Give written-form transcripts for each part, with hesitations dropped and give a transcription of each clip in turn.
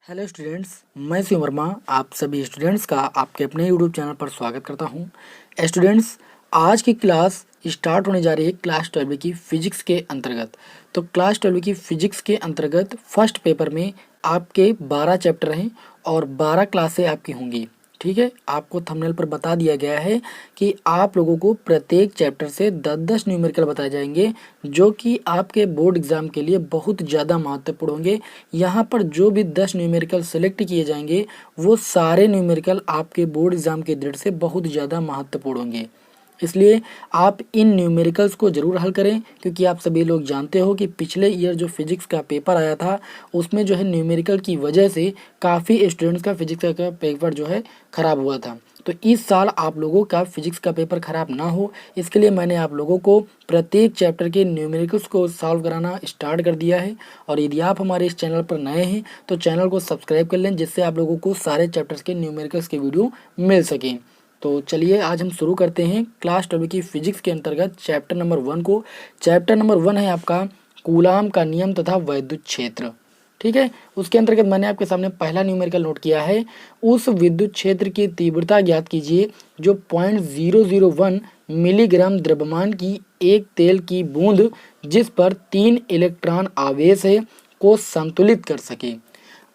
Hello students, मैं शिव वर्मा आप सभी स्टूडेंट्स का आपके अपने यूट्यूब चैनल पर स्वागत करता हूं। स्टूडेंट्स, आज की क्लास स्टार्ट होने जा रही है क्लास 12 की फिजिक्स के अंतर्गत। तो क्लास 12 की फिजिक्स के अंतर्गत फर्स्ट पेपर में आपके 12 चैप्टर हैं और 12 क्लासें आपकी होंगी। ठीक है, आपको थंबनेल पर बता दिया गया है कि आप लोगों को प्रत्येक चैप्टर से 10-10 न्यूमेरिकल बताए जाएंगे, जो कि आपके बोर्ड एग्जाम के लिए बहुत ज़्यादा महत्वपूर्ण होंगे। यहाँ पर जो भी 10 न्यूमेरिकल सेलेक्ट किए जाएंगे वो सारे न्यूमेरिकल आपके बोर्ड एग्जाम के दृष्टि से बहुत ज़्यादा महत्वपूर्ण होंगे। इसलिए आप इन न्यूमेरिकल्स को ज़रूर हल करें, क्योंकि आप सभी लोग जानते हो कि पिछले ईयर जो फिजिक्स का पेपर आया था उसमें जो है न्यूमेरिकल की वजह से काफ़ी स्टूडेंट्स का फिजिक्स का पेपर जो है ख़राब हुआ था। तो इस साल आप लोगों का फिजिक्स का पेपर ख़राब ना हो, इसके लिए मैंने आप लोगों को प्रत्येक चैप्टर के न्यूमेरिकल्स को सॉल्व कराना स्टार्ट कर दिया है। और यदि आप हमारे इस चैनल पर नए हैं तो चैनल को सब्सक्राइब कर लें, जिससे आप लोगों को सारे चैप्टर्स के न्यूमेरिकल्स के वीडियो मिल सकें। तो चलिए आज हम शुरू करते हैं क्लास 12 की फिजिक्स के अंतर्गत चैप्टर नंबर 1 को। चैप्टर नंबर 1 है आपका कूलाम का नियम तथा वैद्युत क्षेत्र। ठीक है, उसके अंतर्गत मैंने आपके सामने पहला न्यूमेरिकल नोट किया है। उस विद्युत क्षेत्र की तीव्रता ज्ञात कीजिए जो 0.001 मिलीग्राम द्रव्यमान की एक तेल की बूंद जिस पर 3 इलेक्ट्रॉन आवेश है को संतुलित कर सके।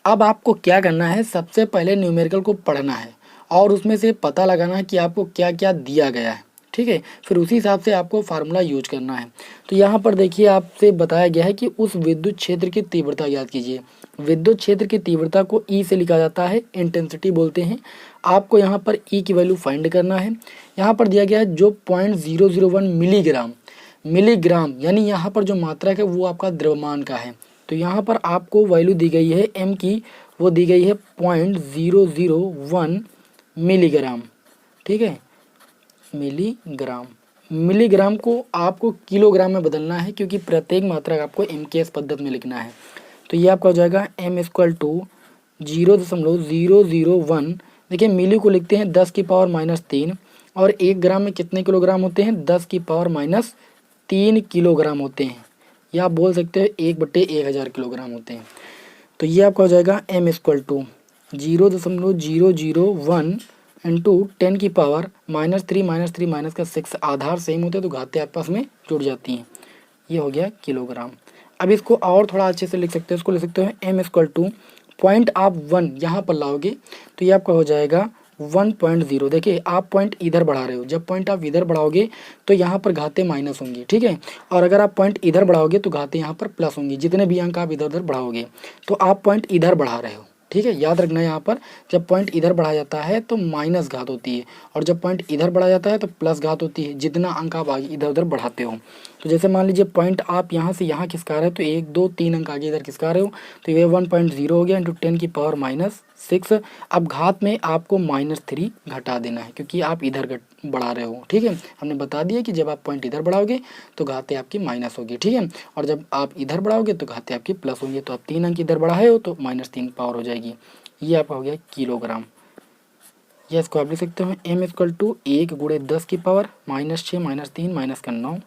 अब आपको क्या करना है, सबसे पहले न्यूमेरिकल को पढ़ना है और उसमें से पता लगाना है कि आपको क्या क्या दिया गया है। ठीक है, फिर उसी हिसाब से आपको फार्मूला यूज करना है। तो यहाँ पर देखिए आपसे बताया गया है कि उस विद्युत क्षेत्र की तीव्रता याद कीजिए। विद्युत क्षेत्र की तीव्रता को ई से लिखा जाता है, इंटेंसिटी बोलते हैं। आपको यहाँ पर ई की वैल्यू फाइंड करना है। यहाँ पर दिया गया है जो 0.001 मिलीग्राम, मिलीग्राम यानी यहाँ पर जो मात्रक है वो आपका द्रव्यमान का है। तो यहाँ पर आपको वैल्यू दी गई है एम की, वो दी गई है 0.001 मिलीग्राम। ठीक है, मिलीग्राम, मिलीग्राम को आपको किलोग्राम में बदलना है, क्योंकि प्रत्येक मात्रक आपको एम के एस पद्धति में लिखना है। तो ये आपका हो जाएगा एम इक्वल टू 0.001। देखिए मिली को लिखते हैं 10⁻³ और 1 ग्राम में कितने किलोग्राम होते हैं, 10⁻³ किलोग्राम होते हैं, या आप बोल सकते हो 1/1000 किलोग्राम होते हैं। तो ये आपका हो जाएगा एम इक्वल टू 0.001 इंटू 10⁻³ -3 आधार सेम होते हैं तो घातें आपस में जुड़ जाती हैं। ये हो गया किलोग्राम। अब इसको और थोड़ा अच्छे से लिख सकते हैं, इसको लिख सकते हैं एम इक्वल टू पॉइंट आप 1 यहाँ पर लाओगे तो ये आपका हो जाएगा 1.0। देखिए आप पॉइंट इधर बढ़ा रहे हो, जब पॉइंट आप इधर बढ़ाओगे तो यहाँ पर घातें माइनस होंगी। ठीक है, और अगर आप पॉइंट इधर बढ़ाओगे तो घातें यहाँ पर प्लस होंगी। जितने भी अंक आप इधर उधर बढ़ाओगे तो आप पॉइंट इधर बढ़ा रहे हो। ठीक है, याद रखना यहाँ पर जब पॉइंट इधर बढ़ा जाता है तो माइनस घात होती है, और जब पॉइंट इधर बढ़ा जाता है तो प्लस घात होती है, जितना अंक आप आगे इधर उधर बढ़ाते हो। तो जैसे मान लीजिए पॉइंट आप यहाँ से यहाँ खिसका रहे हो तो 1 2 3 अंक आगे इधर खिसका रहे हो, तो ये 1.0 हो गया इंटू 10⁻⁻6। अब घात में आपको -3 घटा देना है, क्योंकि आप इधर बढ़ा रहे हो। ठीक है, हमने बता दिया कि जब आप पॉइंट इधर बढ़ाओगे तो घातें आपकी माइनस होगी। ठीक है, और जब आप इधर बढ़ाओगे तो घातें आपकी प्लस होंगी। तो आप 3 अंक इधर बढ़ाए हो तो -3 पावर हो जाएगी। ये आपका हो गया किलोग्राम। या इसको आप लिख सकते हो एम इक्वल टू 1 × 10⁻⁻6 -3 -9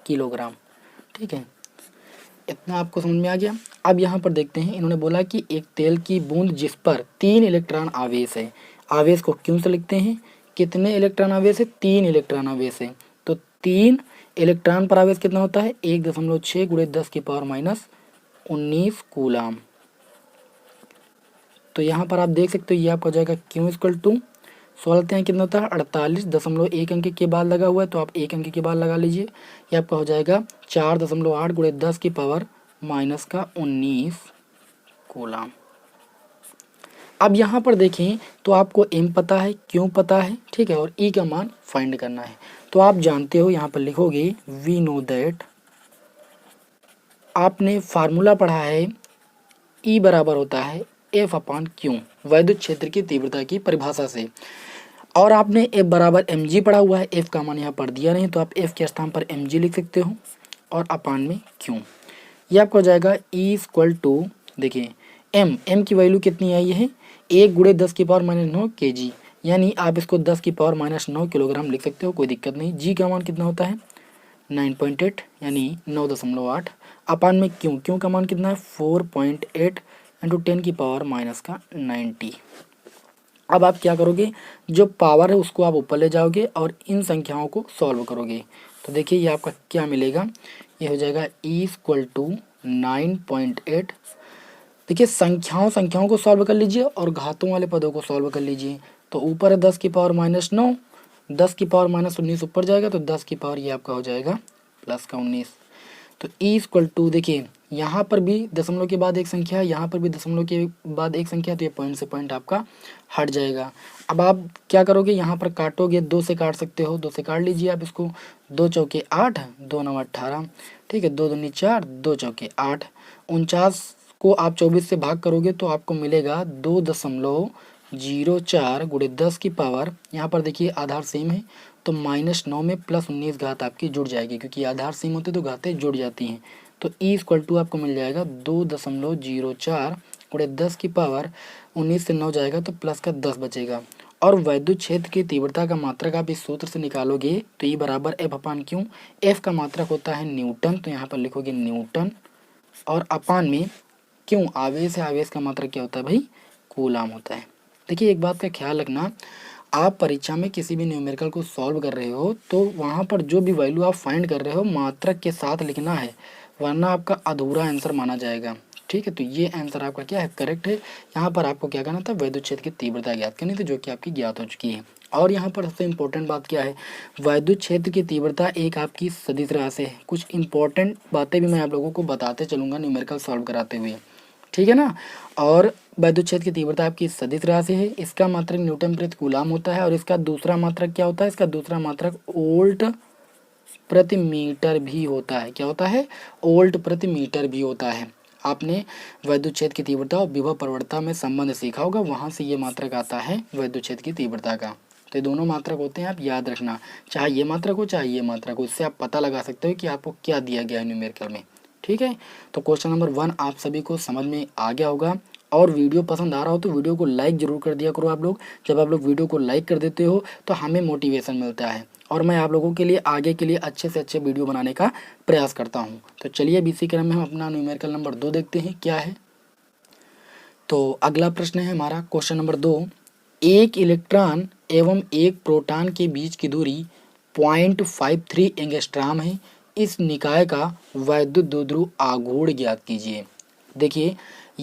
किलोग्राम। ठीक है, इतना आपको समझ में आ गया। अब यहाँ पर देखते हैं, इन्होंने बोला कि एक तेल की बूंद जिस पर 3 इलेक्ट्रॉन आवेश है। आवेश को क्यों से लिखते हैं, कितने इलेक्ट्रॉन आवेश है, 3 इलेक्ट्रॉन आवेश है। तो 3 इलेक्ट्रॉन पर आवेश कितना होता है, 1.6 × 10⁻19 कूलाम। तो यहाँ पर आप देख सकते हो ये आपका हो जाएगा क्यू इक्वल टू, सोलते हैं कितना होता है 48.1 अंक के बाद लगा हुआ है तो आप 1 अंक के बाद लगा लीजिए। ये आपका हो जाएगा 4.8 × 10⁻⁻19 कूलाम। अब यहाँ पर देखें तो आपको एम पता है, क्यों पता है, ठीक है, और ई का मान फाइंड करना है। तो आप जानते हो, यहाँ पर लिखोगे वी नो दैट, आपने फार्मूला पढ़ा है ई बराबर होता है F/Q, वैद्युत क्षेत्र की तीव्रता की परिभाषा से। और आपने F बराबर mg पढ़ा हुआ है, F का मान यहाँ पर दिया नहीं तो आप F के स्थान पर mg लिख सकते हो और अपान में Q। ये आपका हो जाएगा E इक्वल टू, देखिए m की वैल्यू कितनी आई है, 1 × 10⁻⁻9 kg, यानी आप इसको 10⁻⁹ किलोग्राम लिख सकते हो, कोई दिक्कत नहीं। g का मान कितना होता है 9.8 यानी 9.8 अपान में क्यों का मान कितना है 4.8 इंटू 10⁻⁻90। अब आप क्या करोगे, जो पावर है उसको आप ऊपर ले जाओगे और इन संख्याओं को सॉल्व करोगे। तो देखिए ये आपका क्या मिलेगा, ये हो जाएगा E = 9.8। देखिए संख्याओं को सॉल्व कर लीजिए और घातों वाले पदों को सॉल्व कर लीजिए। तो ऊपर है 10⁻⁻9, 10⁻⁻19 ऊपर जाएगा तो 10 ये आपका हो जाएगा +19। तो E = देखिए यहाँ पर भी दशमलव के बाद एक संख्या है, यहाँ पर भी दशमलव के बाद एक संख्या है, तो ये पॉइंट से पॉइंट आपका हट जाएगा। अब आप क्या करोगे, यहाँ पर काटोगे, 2 से काट सकते हो, 2 से काट लीजिए आप इसको। 2 चौके 8, 2 9 18, ठीक है, 2 दूनी 4, 2 चौके 8। 49 को आप 24 से भाग करोगे तो आपको मिलेगा 2.04 गुणे 10 की पावर, यहाँ पर देखिए आधार सेम है तो -9 में +19 घात आपकी जुड़ जाएगी, क्योंकि आधार सेम होते तो घातें जुड़ जाती हैं। तो E = आपको मिल जाएगा 2.04 गुणे 10 की पावर, 19 से 9 जाएगा तो प्लस का 10 बचेगा। और वैद्युत क्षेत्र की तीव्रता का मात्रक आप इस सूत्र से निकालोगे तो E = F/Q। F का मात्रक होता है न्यूटन, तो यहाँ पर लिखोगे न्यूटन, और अपान में क्यों, आवेश है, आवेश का मात्रक क्या होता है भाई, कूलाम होता है। देखिए एक बात का ख्याल रखना, आप परीक्षा में किसी भी न्यूमेरिकल को सॉल्व कर रहे हो तो वहाँ पर जो भी वैल्यू आप फाइंड कर रहे हो मात्रक के साथ लिखना है, वरना आपका अधूरा आंसर माना जाएगा। ठीक है, तो ये आंसर आपका क्या है, करेक्ट है। यहाँ पर आपको क्या करना था, वैद्युत क्षेत्र की तीव्रता ज्ञात करनी थी, जो कि आपकी ज्ञात हो चुकी है। और यहाँ पर सबसे इम्पोर्टेंट बात क्या है, वैद्युत क्षेत्र की तीव्रता एक आपकी सदिश राशि है। कुछ इंपॉर्टेंट बातें भी मैं आप लोगों को बताते चलूँगा न्यूमेरिकल सॉल्व कराते हुए, ठीक है ना। और वैद्युत क्षेत्र की तीव्रता आपकी सदिश राशि है, इसका मात्रक न्यूटन प्रति कूलाम होता है, और इसका दूसरा मात्रक क्या होता है, इसका दूसरा मात्रक वोल्ट प्रति मीटर भी होता है। क्या होता है, वोल्ट प्रति मीटर भी होता है। आपने वैद्युत क्षेत्र की तीव्रता और विभव प्रवणता में संबंध सीखा होगा, वहाँ से ये मात्रक आता है वैद्युत क्षेत्र की तीव्रता का। तो ये दोनों मात्रक होते हैं, आप याद रखना, चाहे ये मात्रक हो चाहे ये मात्रक हो, इससे आप पता लगा सकते हो कि आपको क्या दिया गया है न्यूमेरिकल में। ठीक है, तो क्वेश्चन नंबर 1 आप सभी को समझ में आ गया होगा। और वीडियो पसंद आ रहा हो तो वीडियो को लाइक ज़रूर कर दिया करो आप लोग। जब आप लोग वीडियो को लाइक कर देते हो तो हमें मोटिवेशन मिलता है, और मैं आप लोगों के लिए आगे के लिए अच्छे से अच्छे वीडियो बनाने का प्रयास करता हूँ। तो चलिए अब इसी क्रम में हम अपना न्यूमेरिकल नंबर 2 देखते हैं क्या है। तो अगला प्रश्न है हमारा क्वेश्चन नंबर 2, एक इलेक्ट्रॉन एवं एक प्रोटॉन के बीच की दूरी 0.53 एंगस्ट्रॉम है। इस निकाय का वैद्युत द्विध्रुव आघूर्ण ज्ञात कीजिए। देखिए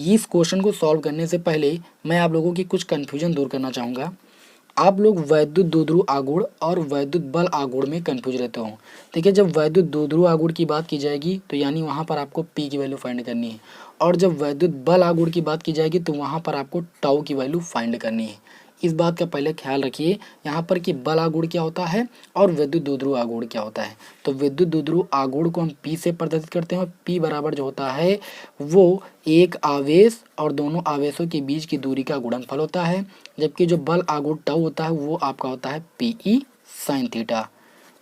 इस क्वेश्चन को सॉल्व करने से पहले मैं आप लोगों की कुछ कन्फ्यूजन दूर करना चाहूँगा। आप लोग वैद्युत द्विध्रुव आघूर्ण और वैद्युत बल आघूर्ण में कंफ्यूज रहते हो। देखिए जब वैद्युत द्विध्रुव आघूर्ण की बात की जाएगी तो यानी वहाँ पर आपको P की वैल्यू फाइंड करनी है, और जब वैद्युत बल आघूर्ण की बात की जाएगी तो वहाँ पर आपको टाउ की वैल्यू फाइंड करनी है। इस बात का पहले ख्याल रखिए यहाँ पर कि बल आघूर्ण क्या होता है और विद्युत द्विध्रुव आघूर्ण क्या होता है। तो विद्युत द्विध्रुव आघूर्ण को हम P से प्रदर्शित करते हैं। P बराबर जो होता है वो एक आवेश और दोनों आवेशों के बीच की दूरी का गुणनफल होता है, जबकि जो बल आघूर्ण टाउ होता है वो आपका होता है PE sin थीटा।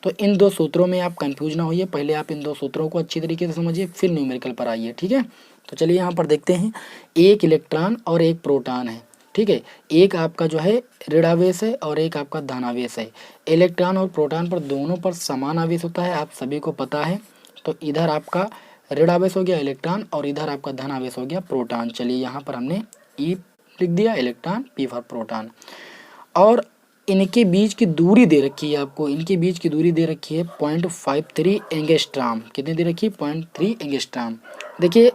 तो इन दो सूत्रों में आप कंफ्यूज ना होइए, पहले आप इन दो सूत्रों को अच्छी तरीके से समझिए फिर न्यूमेरिकल पर आइए। ठीक है, तो चलिए यहाँ पर देखते हैं, एक इलेक्ट्रॉन और एक प्रोटॉन है। ठीक है, एक आपका जो है ऋणावेश है और एक आपका धनावेश है। इलेक्ट्रॉन और प्रोटॉन पर दोनों पर समान आवेश होता है, आप सभी को पता है। तो इधर आपका ऋणावेश हो गया इलेक्ट्रॉन और इधर आपका धनावेश हो गया प्रोटॉन। चलिए यहाँ पर हमने E लिख दिया, इलेक्ट्रॉन, P फॉर प्रोटॉन। और इनके बीच की दूरी दे रखी है आपको, इनके बीच की दूरी दे रखी है 0.53 एंगस्ट्रॉम। कितनी दे रखी है, 0.3 एंगस्ट्रॉम। देखिए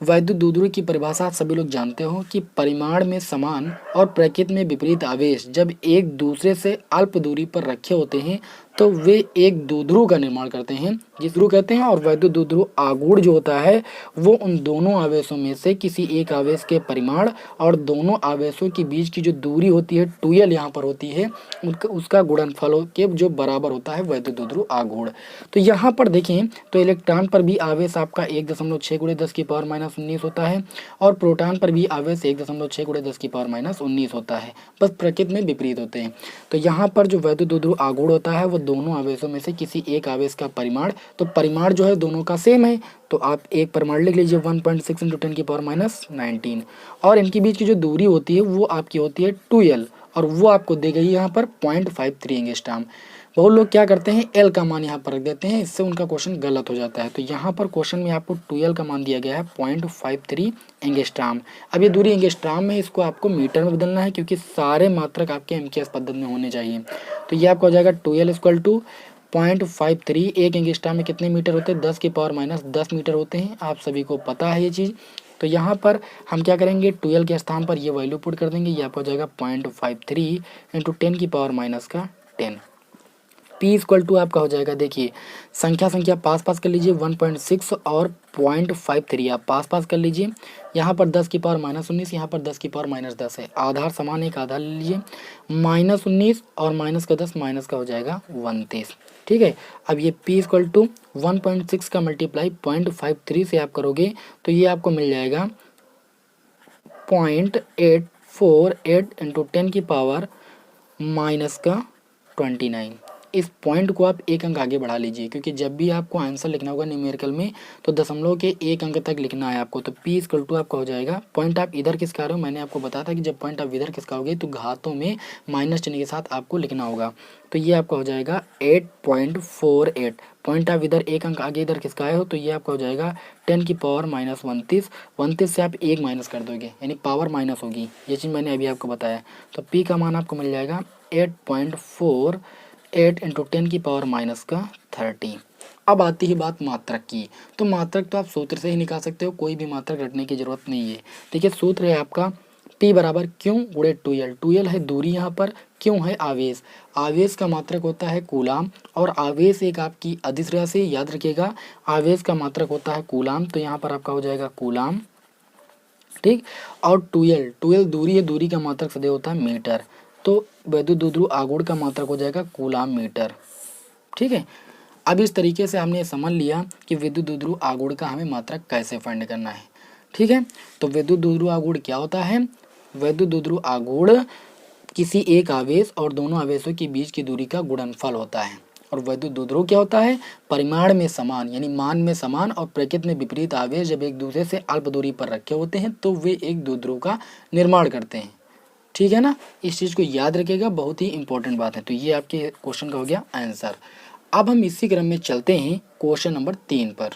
वैद्युत द्विध्रुव की परिभाषा आप सभी लोग जानते हो कि परिमाण में समान और प्रकृति में विपरीत आवेश जब एक दूसरे से अल्प दूरी पर रखे होते हैं तो वे एक द्विध्रुव का निर्माण करते हैं, जिस ध्रुव कहते हैं। और वैद्युत द्विध्रुव आघूर्ण जो होता है वो उन दोनों आवेशों में से किसी एक आवेश के परिमाण और दोनों आवेशों के बीच की जो दूरी होती है 2l यहाँ पर होती है, उसका गुणनफल के जो बराबर होता है वैद्युत द्विध्रुव आघूर्ण। तो यहाँ पर देखें तो इलेक्ट्रॉन पर भी आवेश आपका 1.6 गुणे 10 की पावर -19 होता है, और प्रोटॉन पर भी आवेश 1.6 गुणे 10 की पावर -19 होता है, बस प्रकृति में विपरीत होते हैं। तो यहाँ पर जो वैद्युत द्विध्रुव आघूर्ण होता है वो दोनों आवेशों में से किसी एक आवेश का परिमाण, तो परिमाण जो है दोनों का सेम है, तो आप एक परिमाण लिख लीजिए 1.6 × 10 की पावर -19, और इनके बीच की जो दूरी होती है वो आपकी होती है 2l, और वो आपको दी गई यहाँ पर 0.53 एंगस्ट्रॉम। बहुत लोग क्या करते हैं एल का मान यहाँ पर रख देते हैं, इससे उनका क्वेश्चन गलत हो जाता है। तो यहाँ पर क्वेश्चन में आपको 2L का मान दिया गया है 0.53 एंगस्ट्राम। अब ये दूरी एंगस्ट्राम में, इसको आपको मीटर में बदलना है क्योंकि सारे मात्रक आपके एमकेएस पद्धति में होने चाहिए। तो ये आपका हो जाएगा 2L इक्वल टू 0.53। एक एंगस्ट्राम में कितने मीटर होते हैं? 10⁻10 मीटर होते हैं, आप सभी को पता है ये चीज़। तो यहाँ पर हम क्या करेंगे, 2L के स्थान पर ये वैल्यू पुट कर देंगे, ये आपका हो जाएगा 0.53 इंटू 10⁻10। पी इक्वल टू आपका हो जाएगा, देखिए संख्या पास कर लीजिए, 1.6 और 0.53 आप पास कर लीजिए। यहाँ पर 10⁻−19, यहाँ पर 10⁻−10 है, आधार समान एक आधार ले लीजिए, -19 और माइनस का 10, माइनस का हो जाएगा 29। ठीक है, अब ये p इक्वल टू 1.6 का मल्टीप्लाई 0.53 से आप करोगे तो ये आपको मिल जाएगा 0.848 इंटू 10⁻⁻29। इस पॉइंट को आप एक अंक आगे बढ़ा लीजिए, क्योंकि जब भी आपको आंसर लिखना होगा न्यूमेरिकल में तो दशमलव के एक अंक तक लिखना है आपको। तो p इक्वल टू आपका हो जाएगा, पॉइंट आप इधर खिसका रहे हो, मैंने आपको बताया था कि जब पॉइंट आप इधर खिसकाओगे तो घातों में माइनस चिन्ह के साथ आपको लिखना होगा। तो ये आपका हो जाएगा 8.48, पॉइंट आप इधर एक अंक आगे इधर खिसकाए हो तो ये आपका हो जाएगा 10⁻−29। 29 से आप एक माइनस कर दोगे यानी पावर माइनस होगी, ये चीज़ मैंने अभी आपको बताया। तो p का मान आपको मिल जाएगा 8.48 इंटू 10⁻30। अब आती है बात मात्रक की। तो मात्रक तो आप सूत्र से ही निकाल सकते हो, कोई भी मात्रक रटने की जरूरत नहीं है। देखिए सूत्र है आपका p बराबर क्यू गुणे 2L। 2L है दूरी यहाँ पर, क्यों है आवेश। आवेश का मात्रक होता है कूलाम, और आवेश एक आपकी अदिश राशि, याद रखिएगा आवेश का मात्रक होता है कूलाम। तो यहाँ पर आपका हो जाएगा कूलाम, ठीक। और 2L दूरी है, दूरी का मात्रक सदैव होता है मीटर। तो वैद्युत द्विध्रुव आघूर्ण का मात्रक हो जाएगा कूलाम मीटर, ठीक है। अब इस तरीके से हमने समझ लिया कि विद्युत द्विध्रुव आघूर्ण का हमें मात्रक कैसे फाइंड करना है, ठीक है। तो विद्युत द्विध्रुव आघूर्ण क्या होता है? वैद्युत द्विध्रुव आघूर्ण किसी एक आवेश और दोनों आवेशों के बीच की दूरी का गुणनफल होता है। और वैद्युत द्विध्रुव क्या होता है? परिमाण में समान यानी मान में समान और प्रकृति में विपरीत आवेश जब एक दूसरे से अल्प दूरी पर रखे होते हैं तो वे एक द्विध्रुव का निर्माण करते हैं, ठीक है ना। इस चीज़ को याद रखिएगा, बहुत ही इंपॉर्टेंट बात है। तो ये आपके क्वेश्चन का हो गया आंसर। अब हम इसी क्रम में चलते हैं क्वेश्चन नंबर 3 पर।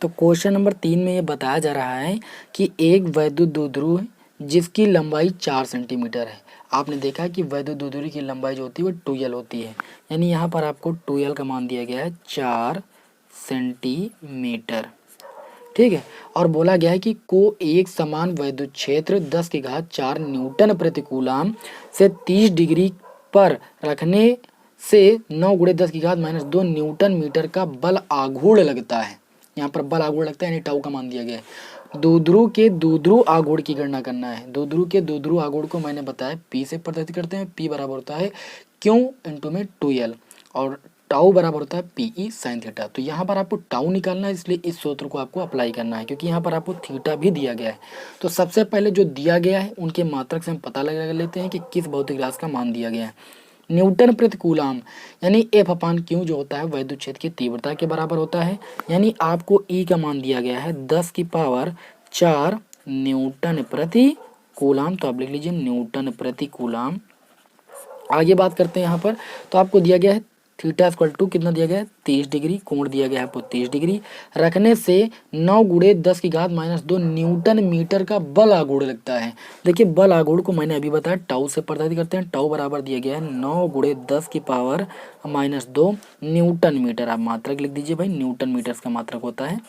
तो क्वेश्चन नंबर 3 में ये बताया जा रहा है कि एक वैद्युत द्विध्रुव है जिसकी लंबाई 4 सेंटीमीटर है। आपने देखा कि वैद्युत द्विध्रुव की लंबाई जो होती है वो 2L होती है, यानी यहाँ पर आपको 2L का मान दिया गया है 4 सेंटीमीटर, ठीक है। और बोला गया है कि को एक समान वैद्युत क्षेत्र 10⁴ न्यूटन प्रति कूलाम से 30 डिग्री पर रखने से 9 × 10⁻⁻2 न्यूटन मीटर का बल आघूर्ण लगता है। यहाँ पर बल आघूर्ण लगता है यानी टाउ का मान दिया गया है। द्विध्रुव के द्विध्रुव आघूर्ण की गणना करना है। द्विध्रुव के द्विध्रुव आघूर्ण को मैंने बताया p से प्रदर्शित करते हैं। p बराबर होता है q इंटू में 2L और टाउ बराबर होता है PE sin थीटा। तो यहाँ पर आपको टाउ निकालना है, इसलिए इस सूत्र को आपको अप्लाई करना है, क्योंकि यहाँ पर आपको थीटा भी दिया गया है। तो सबसे पहले जो दिया गया है उनके मात्रक से हम पता लगा लेते हैं कि किस भौतिक राशि का मान दिया गया है। न्यूटन प्रति कूलाम यानी F/Q जो होता है वैद्युत क्षेत्र की तीव्रता के बराबर होता है, यानी आपको E का मान दिया गया है 10⁴ न्यूटन प्रति कूलाम। तो आप लिख लीजिए न्यूटन प्रति कूलाम। आगे बात करते हैं यहाँ पर, तो आपको दिया गया है थीटा इक्वल टू कितना दिया गया है 30 डिग्री, कोण दिया गया है आपको 30 डिग्री, रखने से 9 × 10⁻⁻2 न्यूटन मीटर का बल आघूर्ण लगता है। देखिए बल आघूर्ण को मैंने अभी बताया टाउ से प्रदर्शित करते हैं। टाउ बराबर दिया गया है 9 × 10⁻⁻2 न्यूटन मीटर। आप मात्रक लिख दीजिए भाई, न्यूटन मीटर का मात्रक होता है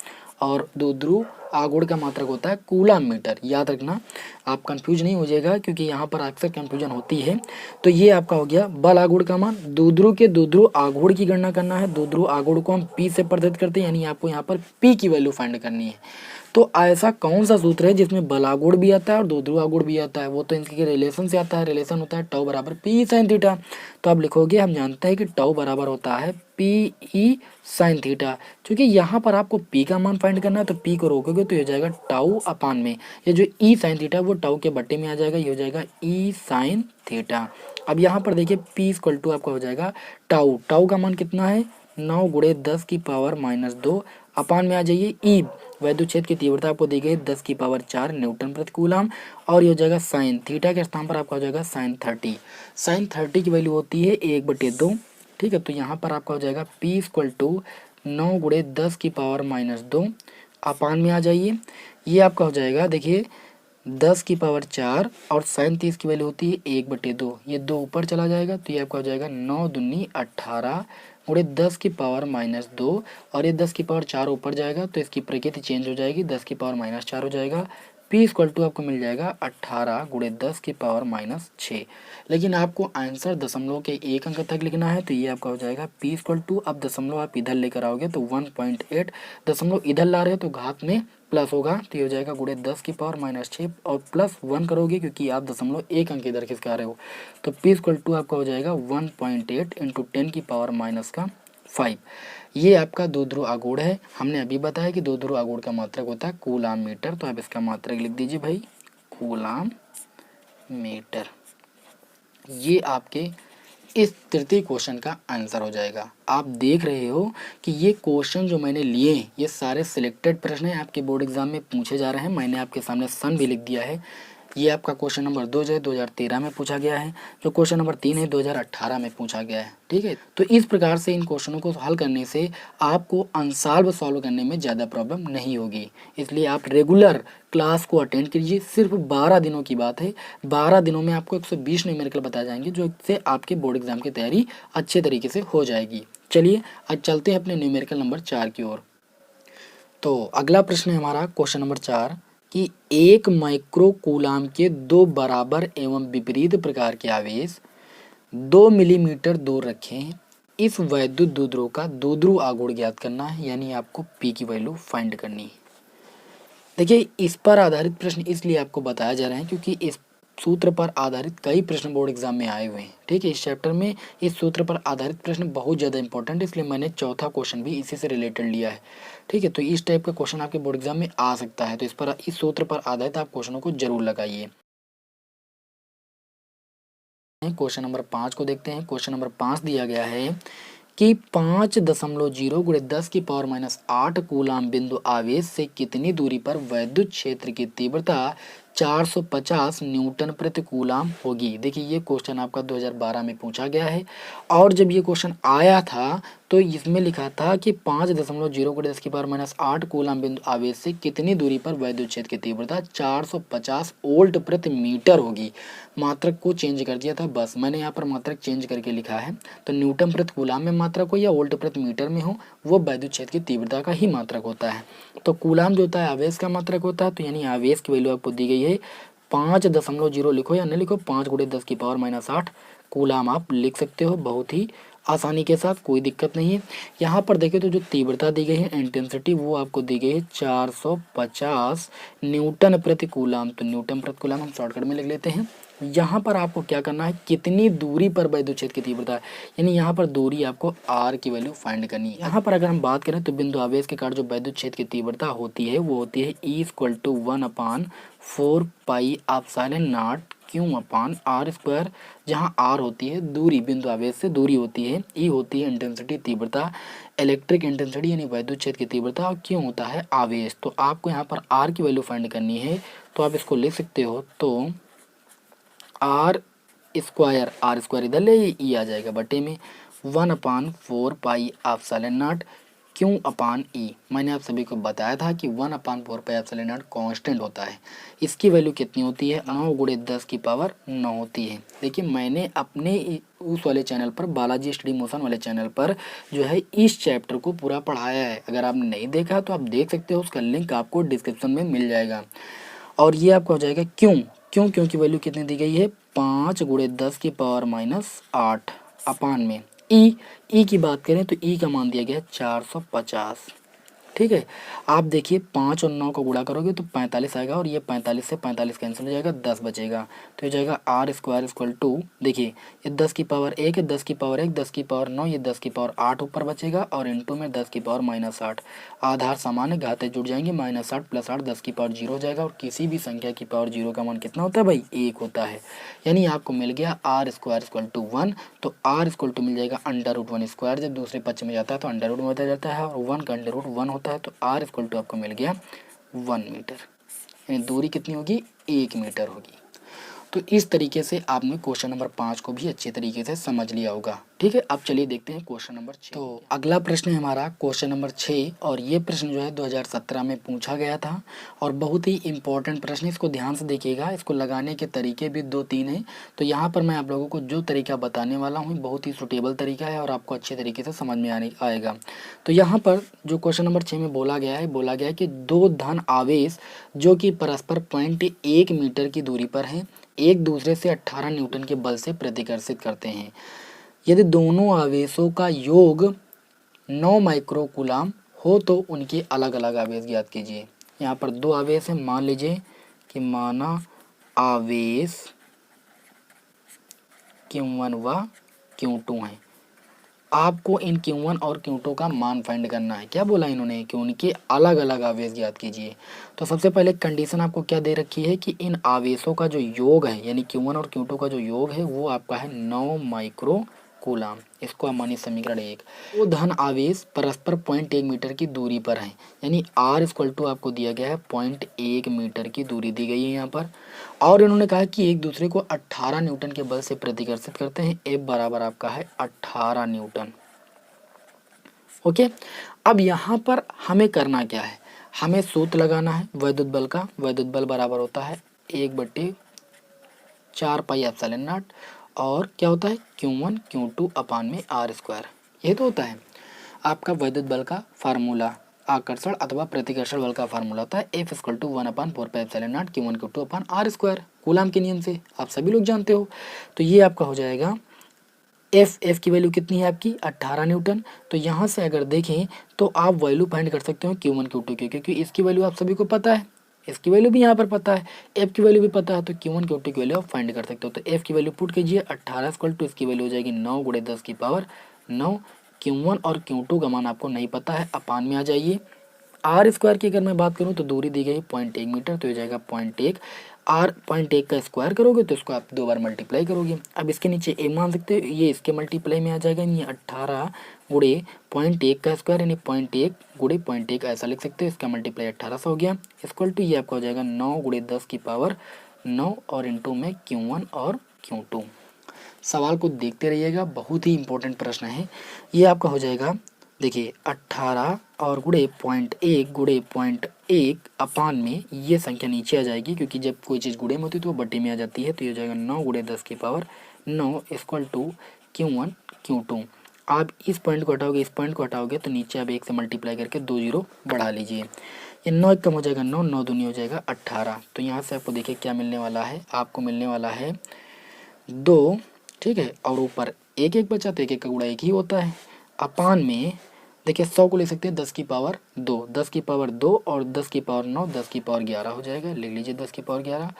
और द्विध्रुव आघूर्ण का मात्रक होता है कूलाम मीटर। याद रखना, आप कंफ्यूज नहीं हो जाएगा क्योंकि यहाँ पर अक्सर कंफ्यूजन होती है। तो ये आपका हो गया बल आघूर्ण का मान। द्विध्रुव के द्विध्रुव आघूर्ण की गणना करना है। द्विध्रुव आघूर्ण को हम P से प्रदर्शित करते हैं, यानी आपको यहाँ पर P की वैल्यू फाइंड करनी है। तो ऐसा कौन सा सूत्र है जिसमें बल आघूर्ण भी आता है और द्विध्रुव आघूर्ण भी आता है? वो तो इनके रिलेशन से आता है। रिलेशन होता है टाउ बराबर PE sin थीटा। तो आप लिखोगे, हम जानते हैं कि टाउ बराबर होता है PE sin थीटा। क्योंकि यहाँ पर आपको P का मान फाइंड करना है तो P को रोकोगे तो ये हो जाएगा टाउ अपान में, ये जो E sin थीटा वो टाउ के बट्टे में आ जाएगा, ये हो जाएगा E sin थीटा। अब यहाँ पर देखिए P इक्वल टू आपका हो जाएगा टाउ। टाउ का मान कितना है 9 × 10⁻⁻2 अपान में आ जाइए E वैद्युत क्षेत्र की तीव्रता आपको दी गई 10⁴ न्यूटन प्रति कूलम, और ये हो जाएगा साइन थीटा के स्थान पर आपका हो जाएगा साइन 30। साइन 30 की वैल्यू होती है 1/2। ठीक है, तो यहाँ पर आपका हो जाएगा P = 9 × 10⁻²। अपान में आ जाइए, ये आपका हो जाएगा देखिए 10⁴ और साइन 30 की वैल्यू होती है 1/2, ये 2 ऊपर चला जाएगा तो ये आपका हो जाएगा 9 दूनी 18 × 10⁻², और ये 10⁴ ऊपर जाएगा तो इसकी प्रकृति चेंज हो जाएगी, 10⁻4 हो जाएगा। P = आपको मिल जाएगा 18 × 10⁻6। लेकिन आपको आंसर दशमलव के 1 अंक तक लिखना है, तो ये आपका हो जाएगा P = अब दशमलव आप इधर लेकर आओगे तो 1.8, दशमलव इधर ला रहे हो तो घात में प्लस होगा, तो ये हो जाएगा × 10⁻6 और प्लस 1 करोगे क्योंकि आप दशमलव 1 अंक इधर खिसका रहे हो, तो P = आपका हो जाएगा 1.8 × 10⁻5। ये आपका द्विध्रुव आघूर्ण है। हमने अभी बताया कि द्विध्रुव आघूर्ण का मात्रक होता है कूलाम मीटर, तो आप इसका मात्रक लिख दीजिए भाई, कूलाम मीटर। ये आपके इस तृतीय क्वेश्चन का आंसर हो जाएगा। आप देख रहे हो कि ये क्वेश्चन जो मैंने लिए ये सारे सिलेक्टेड प्रश्न हैं, आपके बोर्ड एग्जाम में पूछे जा रहे हैं। मैंने आपके सामने सन भी लिख दिया है। ये आपका क्वेश्चन नंबर 2 जो है 2013 में पूछा गया है, जो क्वेश्चन नंबर 3 है 2018 में पूछा गया है। ठीक है, तो इस प्रकार से इन क्वेश्चनों को हल करने से आपको अनसॉल्व सॉल्व करने में ज़्यादा प्रॉब्लम नहीं होगी। इसलिए आप रेगुलर क्लास को अटेंड कीजिए। सिर्फ 12 दिनों की बात है, 12 दिनों में आपको 120 न्यूमेरिकल बताए जाएंगे, जो इससे आपके बोर्ड एग्जाम की तैयारी अच्छे तरीके से हो जाएगी। चलिए आज चलते हैं अपने न्यूमेरिकल नंबर 4 की ओर। तो अगला प्रश्न है हमारा क्वेश्चन नंबर 4 कि 1 माइक्रो कूलाम के 2 बराबर एवं विपरीत प्रकार के आवेश 2 मिलीमीटर दूर रखे हैं। इस वैद्युत द्विध्रुव का द्विध्रुव आघूर्ण ज्ञात करना है, यानी आपको P की वैल्यू फाइंड करनी है। देखिए, इस पर आधारित प्रश्न इसलिए आपको बताया जा रहा है क्योंकि इस सूत्र पर आधारित कई प्रश्न बोर्ड एग्जाम में आए हुए हैं। ठीक है, इस चैप्टर में इस सूत्र पर आधारित प्रश्न बहुत ज़्यादा इंपॉर्टेंट है, इसलिए मैंने चौथा क्वेश्चन भी इसी से रिलेटेड लिया है। ठीक है, तो इस टाइप का क्वेश्चन आपके बोर्ड एग्जाम में आ सकता है, तो इस सूत्र पर आधारित आप क्वेश्चनों को जरूर लगाइए। क्वेश्चन नंबर 5 को देखते हैं। क्वेश्चन नंबर 5 दिया गया है कि 5.0 × 10⁻8 कूलाम बिंदु आवेश से कितनी दूरी पर वैद्युत क्षेत्र की तीव्रता 450 न्यूटन प्रति कूलाम होगी। देखिए, ये क्वेश्चन आपका 2012 में पूछा गया है, और जब ये क्वेश्चन आया था तो इसमें लिखा था कि 5.0 × 10⁻8 कूलाम बिंदु आवेश से कितनी दूरी पर वैद्युत क्षेत्र की तीव्रता 450 वोल्ट प्रति मीटर होगी। मात्रक को चेंज कर दिया था, बस मैंने यहाँ पर मात्रक चेंज करके लिखा है। तो न्यूटन प्रति कूलाम में मात्रक हो या वोल्ट प्रति मीटर में हो, वो वैद्युत क्षेत्र की तीव्रता का ही मात्रक होता है। तो कूलाम जो होता है आवेश का मात्रक होता है, तो यानी आवेश की वैल्यू आपको दी गई है 5.0 लिखो या नहीं लिखो, 5 × 10⁻8 कूलाम आप लिख सकते हो बहुत ही आसानी के साथ, कोई दिक्कत नहीं है। यहाँ पर देखें तो जो तीव्रता दी गई है इंटेंसिटी, वो आपको दी गई है 450 न्यूटन प्रति कूलाम। तो न्यूटन प्रति कूलाम हम शॉर्टकट में लिख लेते हैं। यहाँ पर आपको क्या करना है, कितनी दूरी पर वैद्युत क्षेत्र की तीव्रता है, यानी यहाँ पर दूरी आपको r की वैल्यू फाइंड करनी है। यहाँ पर अगर हम बात करें तो बिंदु आवेश के कारण जो वैद्युत क्षेत्र की तीव्रता होती है वो होती है E = 1/4 πε0 Q/r², जहाँ r होती है दूरी, बिंदु आवेश से दूरी होती है, E होती है इंटेंसिटी तीव्रता, इलेक्ट्रिक इंटेंसिटी यानी वैद्युत क्षेत्र की तीव्रता, और Q होता है आवेश। तो आपको यहाँ पर r की वैल्यू फाइंड करनी है, तो आप इसको लिख सकते हो। तो r² इधर ले ई आ जाएगा बटे में 1/4 πε0 Q/e। मैंने आप सभी को बताया था कि 1/4 πε0 कांस्टेंट होता है। इसकी वैल्यू कितनी होती है, 9 × 10⁹ होती है। देखिए, मैंने अपने उस वाले चैनल पर, बालाजी स्टडी मोशन वाले चैनल पर जो है इस चैप्टर को पूरा पढ़ाया है। अगर आपने नहीं देखा तो आप देख सकते हो, उसका लिंक आपको डिस्क्रिप्शन में मिल जाएगा। और ये आपका हो जाएगा क्यों की वैल्यू कितनी दी गई है, 5 × 10⁻8 अपान में ई की बात करें तो ई का मान दिया गया है 450। ठीक है, आप देखिए 5 और 9 को गुणा करोगे तो 45 आएगा, और ये 45 से 45 कैंसिल हो जाएगा, 10 बचेगा। तो हो जाएगा r², देखिए ये 10⁻1 है, 10⁻1 10⁻9, ये 10⁻8 ऊपर बचेगा, और इंटू में 10⁻8 आधार समान है, घाते जुड़ जाएंगे, -8 + 8 10⁻0 हो जाएगा। और किसी भी संख्या की पावर 0 का मान कितना होता है भाई, 1 होता है। यानी आपको मिल गया r² 1, तो r मिल जाएगा √1², जब दूसरे पक्ष में जाता है तो √1 होता जाता है, और 1 का √1 होता होता है, तो r इक्वल टू आपको मिल गया 1 मीटर, यानी दूरी कितनी होगी 1 मीटर होगी। तो इस तरीके से आपने क्वेश्चन नंबर 5 को भी अच्छे तरीके से समझ लिया होगा। ठीक है, अब चलिए देखते हैं क्वेश्चन नंबर 6। तो अगला प्रश्न है हमारा क्वेश्चन नंबर 6, और ये प्रश्न जो है 2017 में पूछा गया था और बहुत ही इंपॉर्टेंट प्रश्न है। इसको ध्यान से देखिएगा, इसको लगाने के तरीके भी 2-3 हैं। तो यहाँ पर मैं आप लोगों को जो तरीका बताने वाला हूँ बहुत ही सुटेबल तरीका है और आपको अच्छे तरीके से समझ में आएगा। तो यहाँ पर जो क्वेश्चन नंबर 6 में बोला गया है कि दो धन आवेश जो कि परस्पर 0.1 मीटर की दूरी पर हैं एक दूसरे से 18 न्यूटन के बल से प्रतिकर्षित करते हैं। यदि दोनों आवेशों का योग 9 माइक्रोकूलाम हो तो उनके अलग अलग आवेश ज्ञात कीजिए। यहाँ पर दो आवेश हैं, मान लीजिए कि माना आवेश Q1 व Q2 हैं। आपको इन Q1 और Q2 का मान फाइंड करना है। क्या बोला इन्होंने कि उनके अलग अलग आवेश ज्ञात कीजिए। तो सबसे पहले कंडीशन आपको क्या दे रखी है कि इन आवेशों का जो योग है यानी Q1 और Q2 का जो योग है वो आपका है 9 माइक्रो कूलाम। इसको आप मानिए समीकरण 1। वो धन आवेश परस्पर 0.1 मीटर की दूरी पर हैं, यानी r इक्वल टू आपको दिया गया है 0.1 मीटर की दूरी दी गई है यहाँ पर। और इन्होंने कहा कि एक दूसरे को 18 न्यूटन के बल से प्रतिकर्षित करते हैं। F बराबर आपका है 18 न्यूटन। ओके, अब यहाँ पर हमें करना क्या है, हमें सूत्र लगाना है वैद्युत बल का। वैद्युत बल बराबर होता है 1/4 पाई एप्सिलॉन नॉट, और क्या होता है Q1 Q2 अपान में r स्क्वायर। ये तो होता है आपका वैद्युत बल का फार्मूला। आकर्षण अथवा प्रतिकर्षण बल का फार्मूला होता है F equal to 1/4 pi epsilon naught Q1 Q2 upon r square, Coulomb के नियम से आप सभी लोग जानते हो। तो ये आपका हो जाएगा F की वैल्यू कितनी है आपकी 18 न्यूटन। तो यहाँ से अगर देखें तो आप वैल्यू फाइंड कर सकते हो Q1 Q2 की, क्योंकि इसकी वैल्यू आप सभी को पता है, इसकी वैल्यू भी यहाँ पर पता है, F की वैल्यू भी पता है, तो Q1 Q2 की वैल्यू आप फाइंड कर सकते हो। तो F की वैल्यू पुट कीजिए 18 इक्वल टू इसकी वैल्यू हो जाएगी 9 गुणे 10 की पावर 9। Q1 और Q2 का मान आपको नहीं पता है, अपान में आ जाइए। r स्क्वायर की अगर मैं बात करूँ तो दूरी दी गई 0.1 मीटर, तो हो जाएगा 0.1। r 0.1 का स्क्वायर करोगे तो इसको आप 2 बार मल्टीप्लाई करोगे। अब इसके नीचे a मान सकते हो, ये इसके मल्टीप्लाई में आ जाएगा, ये 18 गुणे 0.1 का स्क्वायर यानी 0.1 गुणे 0.1 ऐसा लिख सकते हो। इसका मल्टीप्लाई 1800 हो गया, इक्वल टू ये आपका हो जाएगा 9 गुणे 10 की पावर 9 और इंटू में Q1 और Q2। सवाल को देखते रहिएगा, बहुत ही इंपॉर्टेंट प्रश्न है। ये आपका हो जाएगा, देखिए 18 और गुणे 0.1 अपान में ये संख्या नीचे आ जाएगी, क्योंकि जब कोई चीज़ गुणे में होती है तो वो बट्टे में आ जाती है। तो ये हो जाएगा 9 गुणे 10 की power 9 equal to Q1 Q2। आप इस पॉइंट को हटाओगे, इस पॉइंट को हटाओगे तो नीचे आप 1 से मल्टीप्लाई करके 2 जीरो बढ़ा लीजिए। ये 9 एक कम हो जाएगा 9, 9 दूनी हो जाएगा 18। तो यहाँ से आपको देखिए क्या मिलने वाला है, आपको मिलने वाला है 2, ठीक है, और ऊपर 1 1 बचा तो 1 1 का गुणा 1 ही होता है, अपान में देखिए 100 को लिख सकते हैं 10 की पावर 2, 10 की पावर 2 और 10 की पावर 9, 10 की पावर 11 हो जाएगा। लिख लीजिए 10 की पावर 11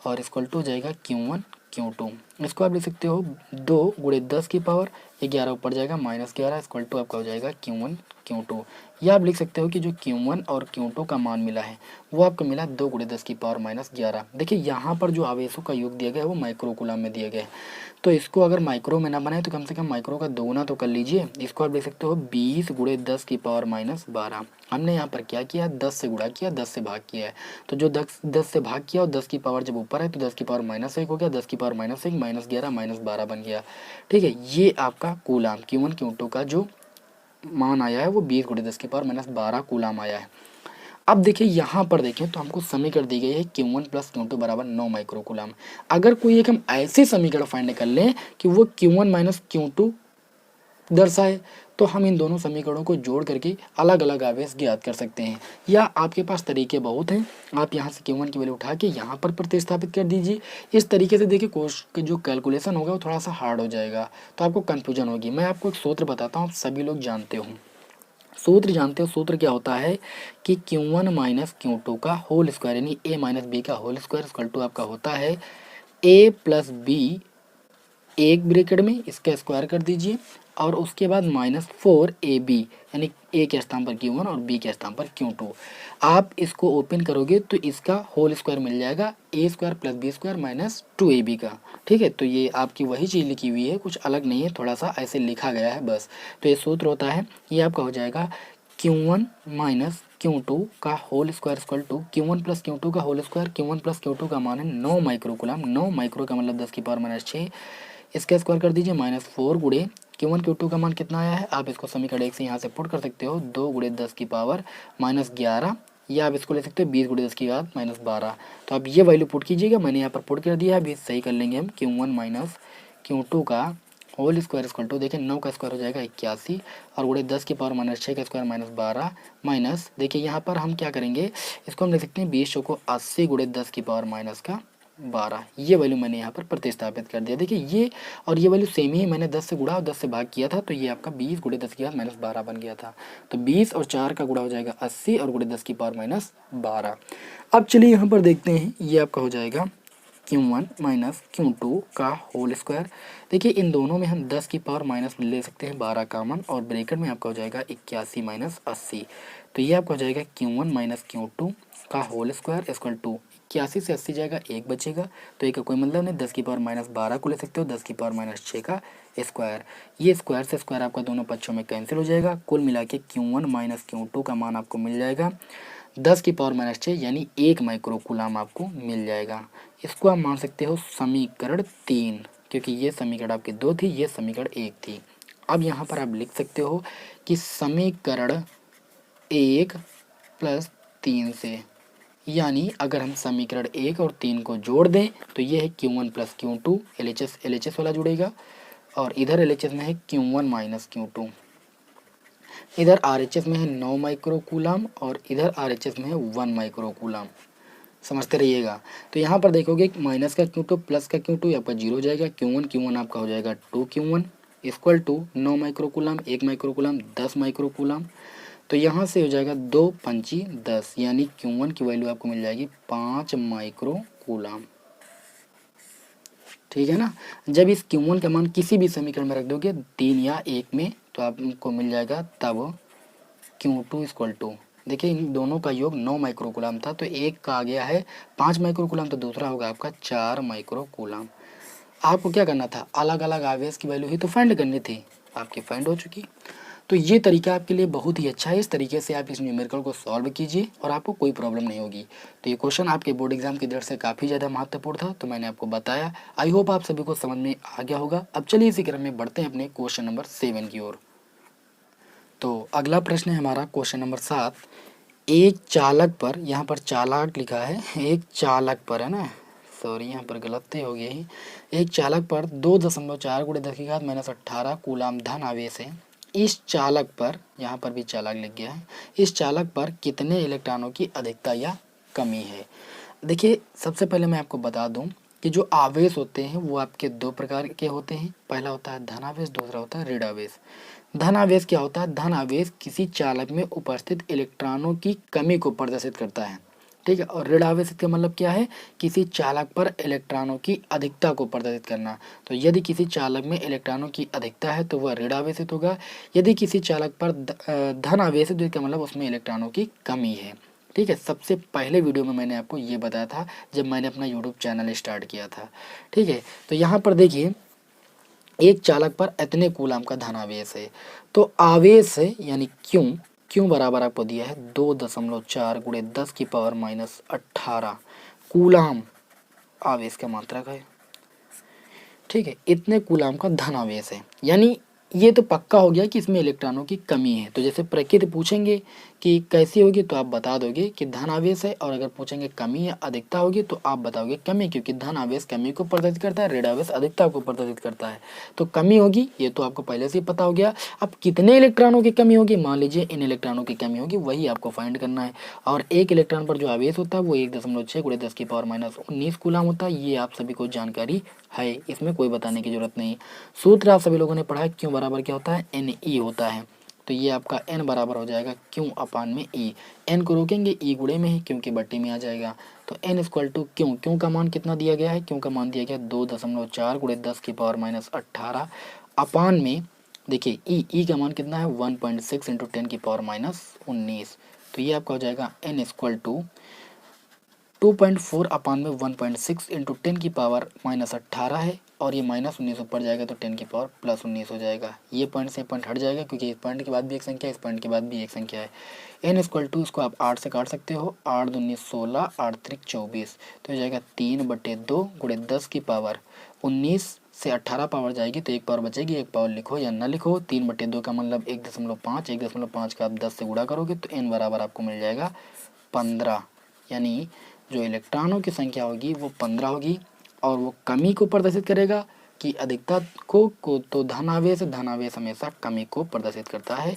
और इक्वल टू हो जाएगा Q1 Q2। इसको आप लिख सकते हो 2 गुणे 10 की पावर 11 ऊपर जाएगा -11 इक्वल टू आपका हो जाएगा Q1 Q2। या आप लिख सकते हो कि जो Q1 और Q2 का मान मिला है वो आपको मिला 2 गुणे 10 की पावर -11। देखिए यहाँ पर जो आवेशों का योग दिया गया है वो माइक्रो कूलाम में दिया गया है, तो इसको अगर माइक्रो में ना बनाए तो कम से कम माइक्रो का दोगुना तो कर लीजिए। इसको आप लिख सकते हो 20 गुणे 10 की पावर -12। हमने यहाँ पर क्या किया, 10 से गुणा किया, 10 से भाग किया है। तो जो 10 से भाग किया और 10 की पावर जब ऊपर है तो 10 की पावर -1 हो गया, 10 की पावर -1 -11 -12 बन गया। ठीक है, ये आपका कूलाम Q1 Q2 का जो मान आया है वो 20 गुणे 10 की पावर -12 कूलाम आया है। अब देखिए यहाँ पर देखें तो हमको समीकरण दी गई है Q1 + Q2 बराबर 9 माइक्रोकूलाम। अगर कोई एक हम ऐसे समीकरण फाइंड कर लें कि वो Q1 - Q2 दर्शाए तो हम इन दोनों समीकरणों को जोड़ करके अलग अलग आवेश ज्ञात कर सकते हैं। या आपके पास तरीके बहुत हैं, आप यहाँ से Q1 की वैल्यू उठा के यहाँ पर प्रतिस्थापित कर दीजिए। इस तरीके से देखिए कोश के जो कैलकुलेशन होगा वो थोड़ा सा हार्ड हो जाएगा, तो आपको कन्फ्यूजन होगी। मैं आपको एक सूत्र बताता हूँ, आप सभी लोग जानते हो, सूत्र जानते हो। सूत्र क्या होता है कि Q1 - Q2 का होल स्क्वायर यानी a - b का होल स्क्वायर इक्वल टू आपका होता है a + b, एक ब्रैकेट में इसका स्क्वायर कर दीजिए और उसके बाद -4ab, यानी a के स्थान पर Q1 और b के स्थान पर Q2। आप इसको ओपन करोगे तो इसका होल स्क्वायर मिल जाएगा a² + b² -2ab का। ठीक है, तो ये आपकी वही चीज़ लिखी हुई है, कुछ अलग नहीं है, थोड़ा सा ऐसे लिखा गया है बस। तो ये सूत्र होता है, ये आपका हो जाएगा Q1 माइनस Q2 का whole square equal to Q1 plus Q2 का whole square. Q1 plus Q2 का मान है 9 माइक्रो कूलम। 9 माइक्रो का मतलब 10 की पावर माइनस 6, इसका स्क्वायर कर दीजिए माइनस 4 गुड़े Q1 Q2 का मान कितना आया है, आप इसको समीकरण 1 से यहाँ से पुट कर सकते हो, 2 गुड़े 10 की पावर माइनस 11, या आप इसको ले सकते हो 20 गुड़े 10 की घात माइनस 12। तो आप ये वैल्यू पुट कीजिएगा, मैंने यहाँ पर पुट कर दिया है। अभी सही कर लेंगे हम। Q1 माइनस Q2 का होल स्क्वायर इक्वल टू, देखिए 9 का स्क्वायर हो जाएगा 81 और गुड़े 10 की पावर माइनस 6 का स्क्वायर माइनस 12, माइनस देखिए यहाँ पर हम क्या करेंगे, इसको हम लिख सकते हैं 20 को 80 गुड़े 10 की पावर माइनस का 12। ये वैल्यू मैंने यहाँ पर प्रतिस्थापित कर दिया। देखिए ये और ये वैल्यू सेम ही, मैंने 10 से गुड़ा और 10 से भाग किया था, तो ये आपका 20 गुड़े 10 की घात माइनस 12 बन गया था। तो 20 और 4 का गुड़ा हो जाएगा 80 और गुड़े 10 की पावर माइनस 12। अब चलिए यहाँ पर देखते हैं, ये आपका हो जाएगा Q1 माइनस Q2 का होल स्क्वायर। देखिए इन दोनों में हम 10 की पावर माइनस ले सकते हैं 12 कामन, और ब्रैकेट में आपका हो जाएगा 81 माइनस 80। तो ये आपका हो जाएगा Q1 माइनस Q2 का होल स्क्वायर इक्वल टू 81 से 80 जाएगा, एक बचेगा, तो एक का कोई मतलब नहीं, 10 की पावर माइनस 12 को ले सकते हो, 10 की पावर माइनस 6 का स्क्वायर। ये स्क्वायर से स्क्वायर आपका दोनों पक्षों में कैंसिल हो जाएगा। कुल मिला के Q1 माइनस Q2 का मान आपको मिल जाएगा 10 की पावर माइनस 6 यानी 1 माइक्रो कूलम आपको मिल जाएगा। इसको आप मान सकते हो समीकरण 3, क्योंकि ये समीकरण आपकी 2 थी, ये समीकरण 1 थी। अब यहाँ पर आप लिख सकते हो कि समीकरण 1 प्लस 3 से, यानी अगर हम समीकरण 1 और 3 को जोड़ दें तो ये है Q1 प्लस Q2, LHS वाला जुड़ेगा, और इधर LHS में है Q1 माइनस Q2, इधर RHS में है 9 माइक्रो कूलम और इधर RHS में है 1 माइक्रो कूलम। समझते रहिएगा। तो यहाँ पर देखोगे माइनस का Q2 प्लस का Q2 आपका जीरो हो जाएगा। Q1 आपका हो जाएगा 2Q1 equal to 9 micro coulomb, 1 micro coulomb 10 micro coulomb. तो यहाँ से हो जाएगा 2 पंची 10, यानी Q1 की वैल्यू आपको मिल जाएगी 5 माइक्रो कूलम। ठीक है ना। जब इस Q1 का मान किसी भी समीकरण में रख दोगे 3 या 1 में, तो आपको मिल जाएगा तब Q2 इक्वल टू, देखिए इन दोनों का योग 9 माइक्रो कूलम था, तो एक का आ गया है 5 माइक्रो कूलम, तो दूसरा होगा आपका 4 माइक्रो कूलम। आपको क्या करना था, अलग अलग आवेश की वैल्यू ही तो फाइंड करनी थी, आपकी फाइंड हो चुकी। तो ये तरीका आपके लिए बहुत ही अच्छा है। इस तरीके से आप इस न्यूमेरिकल को सॉल्व कीजिए और आपको कोई प्रॉब्लम नहीं होगी। तो ये क्वेश्चन आपके बोर्ड एग्जाम की दृष्टि से काफ़ी ज़्यादा महत्वपूर्ण था, तो मैंने आपको बताया। आई होप आप सभी को समझ में आ गया होगा। अब चलिए इसी क्रम में बढ़ते हैं अपने क्वेश्चन नंबर 7 की ओर। तो अगला प्रश्न है हमारा क्वेश्चन नंबर 7। एक चालक पर, यहाँ पर चालक लिखा है, एक चालक पर है ना, सॉरी यहाँ पर गलती हो गई। एक चालक पर 2.4 गुणे 10 की घात माइनस 18 कूलाम धन आवेश है। इस चालक पर, यहाँ पर भी चालक लिख गया है, इस चालक पर कितने इलेक्ट्रॉनों की अधिकता या कमी है। देखिए सबसे पहले मैं आपको बता दूं कि जो आवेश होते हैं वो आपके दो प्रकार के होते हैं। पहला होता है धन आवेश, दूसरा होता है ऋण आवेश। धन आवेश क्या होता है, धन आवेश किसी चालक में उपस्थित इलेक्ट्रॉनों की कमी को प्रदर्शित करता है। ठीक है। और ऋण आवेश का मतलब क्या है, किसी चालक पर इलेक्ट्रॉनों की अधिकता को प्रदर्शित करना। तो यदि किसी चालक में इलेक्ट्रॉनों की अधिकता है तो वह ऋण आवेशित होगा। यदि किसी चालक पर धन आवेशित है तो मतलब उसमें इलेक्ट्रॉनों की कमी है। ठीक है। सबसे पहले वीडियो में मैंने आपको ये बताया था जब मैंने अपना यूट्यूब चैनल स्टार्ट किया था। ठीक है। तो यहाँ पर देखिए एक चालक पर इतने कूलाम का धन आवेश है, तो आवेश है यानी क्यों बराबर आपको दिया है 2.4 गुणे 10 की पावर माइनस 18 कूलाम आवेश का मात्रक है। ठीक है। इतने कूलाम का धन आवेश है, यानी ये तो पक्का हो गया कि इसमें इलेक्ट्रॉनों की कमी है। तो जैसे प्रकृति पूछेंगे कि कैसी होगी तो आप बता दोगे कि धन आवेश है, और अगर पूछेंगे कमी या अधिकता होगी तो आप बताओगे कमी, क्योंकि धन आवेश कमी को प्रदर्शित करता है, ऋण आवेश अधिकता को प्रदर्शित करता है। तो कमी होगी, ये तो आपको पहले से ही पता हो गया। अब कितने इलेक्ट्रॉनों की कमी होगी, मान लीजिए इन इलेक्ट्रॉनों की कमी होगी, वही आपको फाइंड करना है। और एक इलेक्ट्रॉन पर जो आवेश होता है वो 1.6 गुणे 10 की पावर माइनस 19 कूलाम होता है। ये आप सभी को जानकारी है, इसमें कोई बताने की जरूरत नहीं। सूत्र आप सभी लोगों ने पढ़ा है, क्यों बराबर क्या होता है, NE होता है। तो ये आपका N बराबर हो जाएगा क्यों अपान में E। N को रोकेंगे, E गुणे में है क्योंकि बट्टी में आ जाएगा। तो N इक्वल टू क्यों का मान कितना दिया गया है, क्यों का मान दिया गया 2.4 गुणे 10 की पावर माइनस 18 अपान में देखिए E का मान कितना है 1.6 × 10 की पावर माइनस 19। तो ये आपका हो जाएगा N इक्वल टू 2.4 अपान में 1.6 इंटू 10 की पावर -18 है, और ये -19 ऊपर जाएगा तो 10 की पावर +19 हो जाएगा। ये पॉइंट से पॉइंट हट जाएगा क्योंकि इस पॉइंट के बाद भी एक संख्या है, इस पॉइंट के बाद भी एक संख्या है। n इक्वल टू इसको आप 8 से काट सकते हो, 8 दूनी 16, 8 त्रिक 24, तो हो जाएगा 3/2 गुणे 10 की पावर 19 से 18 पावर जाएगी तो एक पावर बचेगी, एक पावर लिखो या ना लिखो। 3/2 का मतलब 1.5, 1.5 का आप 10 से गुणा करोगे तो n बराबर आपको मिल जाएगा 15, यानी जो इलेक्ट्रॉनों की संख्या होगी वो 15 होगी, और वो कमी को प्रदर्शित करेगा कि अधिकता को तो धन आवेश हमेशा कमी को प्रदर्शित करता है,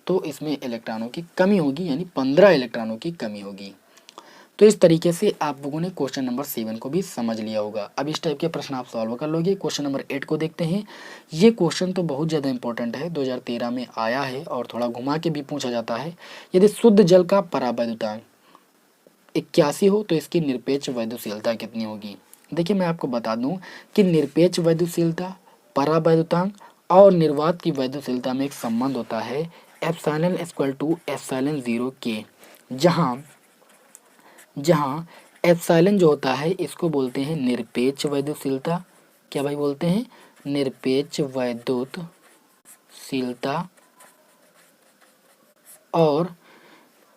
तो इसमें इलेक्ट्रॉनों की कमी होगी, यानी 15 इलेक्ट्रॉनों की कमी होगी। तो इस तरीके से आप लोगों ने क्वेश्चन नंबर 7 को भी समझ लिया होगा। अब इस टाइप के प्रश्न आप सॉल्व कर लोगे। क्वेश्चन नंबर 8 को देखते हैं। ये क्वेश्चन तो बहुत ज़्यादा इंपॉर्टेंट है, 2013 में आया है और थोड़ा घुमा के भी पूछा जाता है। यदि शुद्ध जल का परावैद्युतांक 81 हो तो इसकी निरपेक्ष वैद्युशीलता कितनी होगी। देखिए मैं आपको बता दूं कि निरपेक्ष वैद्युशीलता, परावैद्युतांक और निर्वात की वैद्युशीलता में एक संबंध होता है एप्सिलॉन इक्वल टू एप्सिलॉन 0 के, जहाँ एप्सिलॉन जो होता है इसको बोलते हैं निरपेक्ष वैद्युशीलता। क्या भाई बोलते हैं? निरपेक्ष वैद्युशीलता। और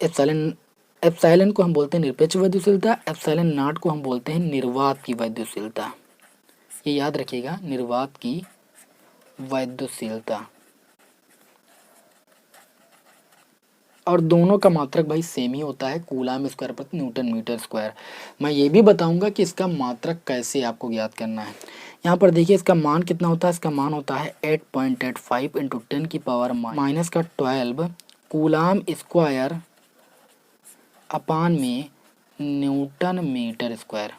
एप्सिलॉन को हम बोलते हैं निरपेक्ष वैद्युशीलता, एप्सिलॉन नॉट को हम बोलते हैं निर्वात की वैद्युशीलता। ये याद रखिएगा, निर्वात की वैद्युशीलता। और दोनों का मात्रक भाई सेम ही होता है, कूलाम स्क्वायर प्रति न्यूटन मीटर स्क्वायर। मैं ये भी बताऊंगा कि इसका मात्रक कैसे आपको ज्ञात करना है। यहाँ पर देखिए इसका मान कितना होता है, इसका मान होता है 8.85 इंटू 10 की पावर -12 कूलाम स्क्वायर अपान में न्यूटन मीटर स्क्वायर।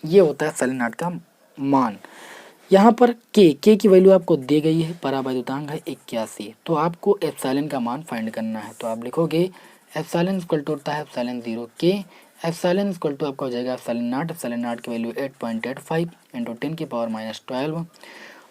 ये होता है एप्सिलॉन नॉट का मान। यहाँ पर के की वैल्यू आपको दी गई है, परावैद्युतांक है 81, तो आपको एप्सिलॉन का मान फाइंड करना है। तो आप लिखोगे एप्सिलॉन इक्वल टू होता है एप्सिलॉन 0 के, एप्सिलॉन इक्वल टू आपका हो जाएगा एप्सिलॉन नॉट की वैल्यू 8.85 इंटू 10 की पावर -12,